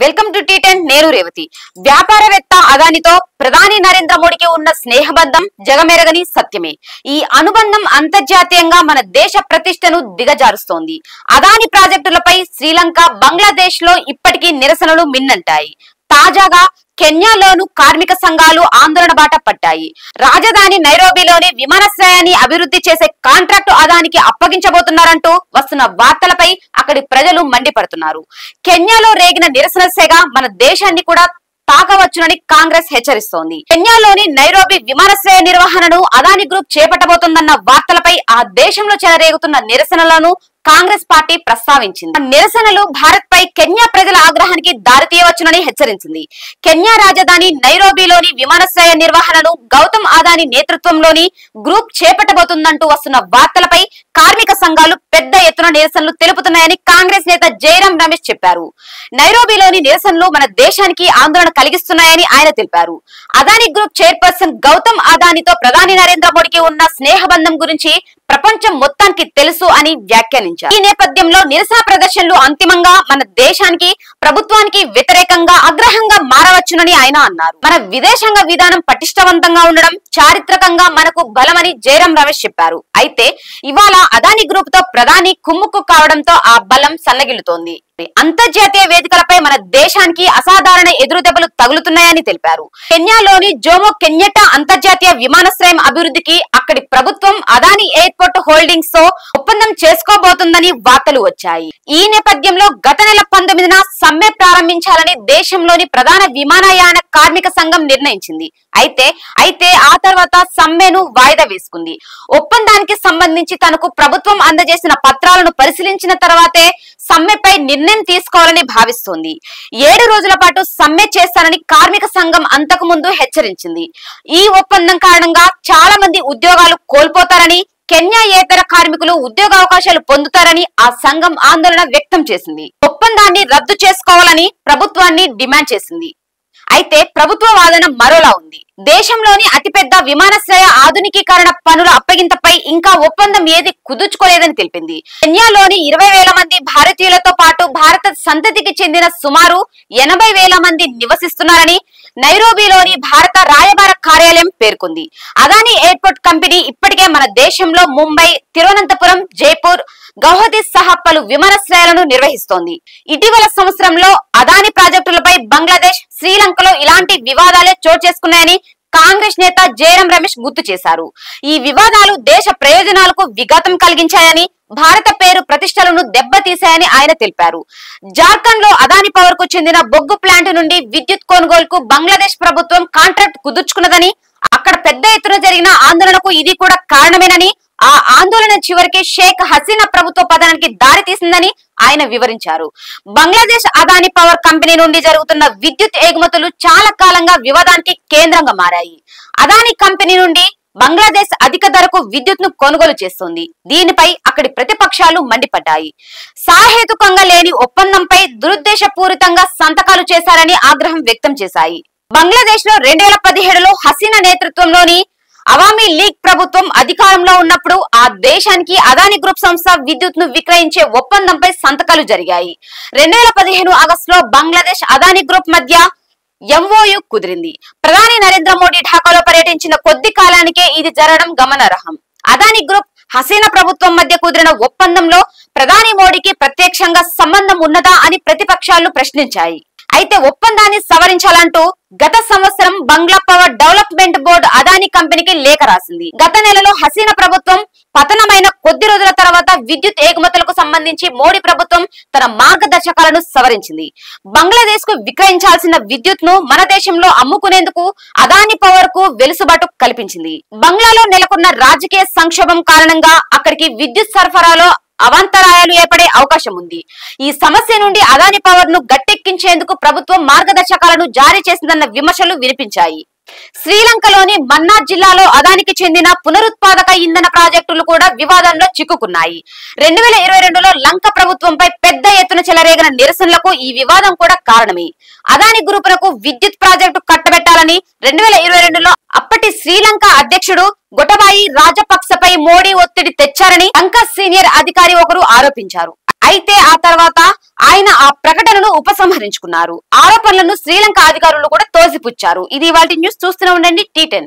Welcome to టీ10 నేను రేవతి. వ్యాపారవేత్త అదానితో ప్రధాని నరేంద్ర మోడీకి ఉన్న స్నేహబంధం జగమెరగని సత్యమే. ఈ అనుబంధం అంతర్జాతీయంగా మన దేశ ప్రతిష్టను దిగజారుస్తోంది. అదాని ప్రాజెక్టులపై శ్రీలంక, బంగ్లాదేశ్ లో ఇప్పటికీ నిరసనలు మిన్నంటాయి. తాజాగా కెన్యాలోను కార్మిక సంఘాలు ఆందోళన బాట పట్టాయి. రాజధాని నైరోబీలోని విమానాశ్రయాన్ని అభివృద్ధి చేసే కాంట్రాక్టు అదానికి అప్పగించబోతున్నారంటూ వస్తున్న వార్తలపై అక్కడి ప్రజలు మండిపడుతున్నారు. కెన్యాలో రేగిన నిరసన సెగ మన దేశాన్ని కూడా తాకవచ్చునని కాంగ్రెస్ హెచ్చరిస్తోంది. కెన్యాలోని నైరోబీ విమానాశ్రయ నిర్వహణను అదాని గ్రూప్ చేపట్టబోతోందన్న వార్తలపై ఆ దేశంలో చెలరేగుతున్న నిరసనలను కాంగ్రెస్ పార్టీ ప్రస్తావించింది. నిరసనలు భారత్ పై కెన్యా ప్రజల ఆగ్రహానికి దారితీయవచ్చునని హెచ్చరించింది. కెన్యా రాజధాని నైరోబీలోని విమానాశ్రయ నిర్వహణను గౌతమ్ అదాని నేతృత్వంలోని గ్రూప్ చేపట్టబోతుందంటూ వస్తున్న వార్తలపై కార్మిక సంఘాలు పెద్ద ఎత్తున నిరసనలు తెలుపుతున్నాయని కాంగ్రెస్ నేత జైరాం రమేష్ చెప్పారు. నైరోబీలోని నిరసనలు మన దేశానికి ఆందోళన కలిగిస్తున్నాయని ఆయన తెలిపారు. అదాని గ్రూప్ చైర్పర్సన్ గౌతమ్ అదానితో ప్రధాని నరేంద్ర మోడీకి ఉన్న స్నేహబంధం గురించి ప్రపంచం మొత్తానికి తెలుసు అని వ్యాఖ్యానించారు. ఈ నేపథ్యంలో నిరసన ప్రదర్శనలు అంతిమంగా మన దేశానికి, ప్రభుత్వానికి వ్యతిరేకంగా ఆగ్రహంగా మారవచ్చునని ఆయన అన్నారు. మన విదేశాంగ విధానం పటిష్టవంతంగా ఉండడం చారిత్రకంగా మనకు బలమని జైరాం రమేష్ చెప్పారు. అయితే ఇవాళ అదాని గ్రూప్ తో ప్రధాని కుమ్ముక్కు కావడంతో ఆ బలం సన్నగిల్లుతోంది. అంతర్జాతీయ వేదికలపై మన దేశానికి అసాధారణ ఎదురుదెబ్బలు తగులుతున్నాయని తెలిపారు. కెన్యాలోని జోమో కెన్యట్టా అంతర్జాతీయ విమానాశ్రయం అభివృద్ధికి అక్కడి ప్రభుత్వం అదాని ఎయిర్పోర్ట్ హోల్డింగ్స్ తో ఒప్పందం చేసుకోబోతుందని వార్తలు వచ్చాయి. ఈ నేపథ్యంలో గత నెల 19న సమ్మె ప్రారంభించాలని దేశంలోని ప్రధాన విమానయాన కార్మిక సంఘం నిర్ణయించింది. అయితే ఆ తర్వాత సమ్మెను వాయిదా వేసుకుంది. ఒప్పందానికి సంబంధించి తనకు ప్రభుత్వం అందజేసిన పత్రాలను పరిశీలించిన తర్వాతే సమ్మెపై నిర్ణయం తీసుకోవాలని భావిస్తోంది. 7 రోజుల పాటు సమ్మె చేస్తానని కార్మిక సంఘం అంతకు ముందు హెచ్చరించింది. ఈ ఒప్పందం కారణంగా చాలా మంది ఉద్యోగాలు కోల్పోతారని, కెన్యాయేతర కార్మికులు ఉద్యోగావకాశాలు పొందుతారని ఆ సంఘం ఆందోళన వ్యక్తం చేసింది. ఒప్పందాన్ని రద్దు చేసుకోవాలని ప్రభుత్వాన్ని డిమాండ్ చేసింది. అయితే ప్రభుత్వ వాదన మరోలా ఉంది. దేశంలోని అతిపెద్ద విమానాశ్రయ ఆధునికీకరణ పనుల అప్పగింతపై ఇంకా ఒప్పందం ఏది కుదుర్చుకోలేదని తెలిపింది. కెన్యాలోని 20,000 మంది భారతీయులతో పాటు భారత సంతతికి చెందిన సుమారు 80,000 మంది నివసిస్తున్నారని నైరోబీలోని భారత రాయబార కార్యాలయం పేర్కొంది. అదాని ఎయిర్పోర్ట్ కంపెనీ ఇప్పటికే మన దేశంలో ముంబై, తిరువనంతపురం, జైపూర్, గౌహతి సహా పలు విమానాశ్రయాలను నిర్వహిస్తోంది. ఇటీవల సంవత్సరంలో అదాని ప్రాజెక్టులపై బంగ్లాదేశ్, శ్రీలంకలో ఇలాంటి వివాదాలే చోటు చేసుకున్నాయని కాంగ్రెస్ నేత జైరాం రమేష్ గుర్తు చేశారు. ఈ వివాదాలు దేశ ప్రయోజనాలకు విఘాతం కలిగించాయని, భారత పేరు ప్రతిష్టలను దెబ్బతీశాయని ఆయన తెలిపారు. జార్ఖండ్ లో అదాని పవర్ కు చెందిన బొగ్గు ప్లాంట్ నుండి విద్యుత్ కొనుగోలుకు బంగ్లాదేశ్ ప్రభుత్వం కాంట్రాక్ట్ కుదుర్చుకున్నదని, అక్కడ పెద్ద ఎత్తున జరిగిన ఆందోళనకు ఇది కూడా కారణమేనని, ఆ ఆందోళన చివరికి షేక్ హసీనా ప్రభుత్వ పతనానికి దారి తీసిందని ఆయన వివరించారు. బంగ్లాదేశ్ అదాని పవర్ కంపెనీ నుండి జరుగుతున్న విద్యుత్ ఎగుమతులు చాలా కాలంగా వివాదానికి కేంద్రంగా మారాయి. అదాని కంపెనీ నుండి బంగ్లాదేశ్ అధిక ధరకు విద్యుత్ ను కొనుగోలు చేస్తుంది. దీనిపై అక్కడి ప్రతిపక్షాలు మండిపడ్డాయి. సాహేతుకంగా లేని ఒప్పందంపై దురుద్దేశపూరితంగా సంతకాలు చేశారని ఆగ్రహం వ్యక్తం చేశాయి. బంగ్లాదేశ్ లో 2017లో హసీనా నేతృత్వంలోని అవామీ లీగ్ ప్రభుత్వం అధికారంలో ఉన్నప్పుడు ఆ దేశానికి అదాని గ్రూప్ సంస్థ విద్యుత్ ను విక్రయించే ఒప్పందంపై సంతకాలు జరిగాయి. 2015 ఆగస్టులో బంగ్లాదేశ్ అదాని గ్రూప్ మధ్య MOU కుదిరింది. ప్రధాని నరేంద్ర మోడీ ఢాకాలో పర్యటించిన కొద్ది కాలానికే ఇది జరగడం గమనార్హం. అదాని గ్రూప్, హసీనా ప్రభుత్వం మధ్య కుదిరిన ఒప్పందంలో ప్రధాని మోడీకి ప్రత్యక్షంగా సంబంధం ఉన్నదా అని ప్రతిపక్షాలు ప్రశ్నించాయి. అయితే ఒప్పందాన్ని సవరించాలంటూ గత సంవత్సరం బంగ్లా పవర్ డెవలప్మెంట్ బోర్డు అదాని కంపెనీకి లేఖ రాసింది. గత నెలలో హసీనా ప్రభుత్వం పతనమైన కొద్ది రోజుల తర్వాత విద్యుత్ ఎగుమతులకు సంబంధించి మోడీ ప్రభుత్వం తన మార్గదర్శకాలను సవరించింది. బంగ్లాదేశ్ కు విక్రయించాల్సిన విద్యుత్ ను మన దేశంలో అమ్ముకునేందుకు అదాని పవర్ కు వెలుసుబాటు కల్పించింది. బంగ్లాలో నెలకొన్న రాజకీయ సంక్షోభం కారణంగా అక్కడికి విద్యుత్ సరఫరాలో అవాంతరాయాలు ఏర్పడే అవకాశం ఉంది. ఈ సమస్య నుండి అదాని పవర్ ను గట్టెక్కించేందుకు ప్రభుత్వం మార్గదర్శకాలను జారీ చేసిందన్న విమర్శలు వినిపించాయి. శ్రీలంకలోని మన్నార్ జిల్లాలో అదానికి చెందిన పునరుత్పాదక ఇంధన ప్రాజెక్టులు కూడా వివాదంలో చిక్కుకున్నాయి. 2022లో లంక ప్రభుత్వంపై పెద్ద ఎత్తున చెలరేగిన నిరసనలకు ఈ వివాదం కూడా కారణమే. అదాని గ్రూపులకు విద్యుత్ ప్రాజెక్టు కట్టబెట్టాలని 2022లో అప్పటి శ్రీలంక అధ్యక్షుడు గొటబాయి రాజపక్సపై మోడీ ఒత్తిడి తెచ్చారని లంక సీనియర్ అధికారి ఒకరు ఆరోపించారు. అయితే ఆ తర్వాత ఆయన ఆ ప్రకటనను ఉపసంహరించుకున్నారు. ఆరోపణలను శ్రీలంక అధికారులు కూడా తోసిపుచ్చారు. ఇది వాటి న్యూస్. చూస్తూనే ఉండండి T10.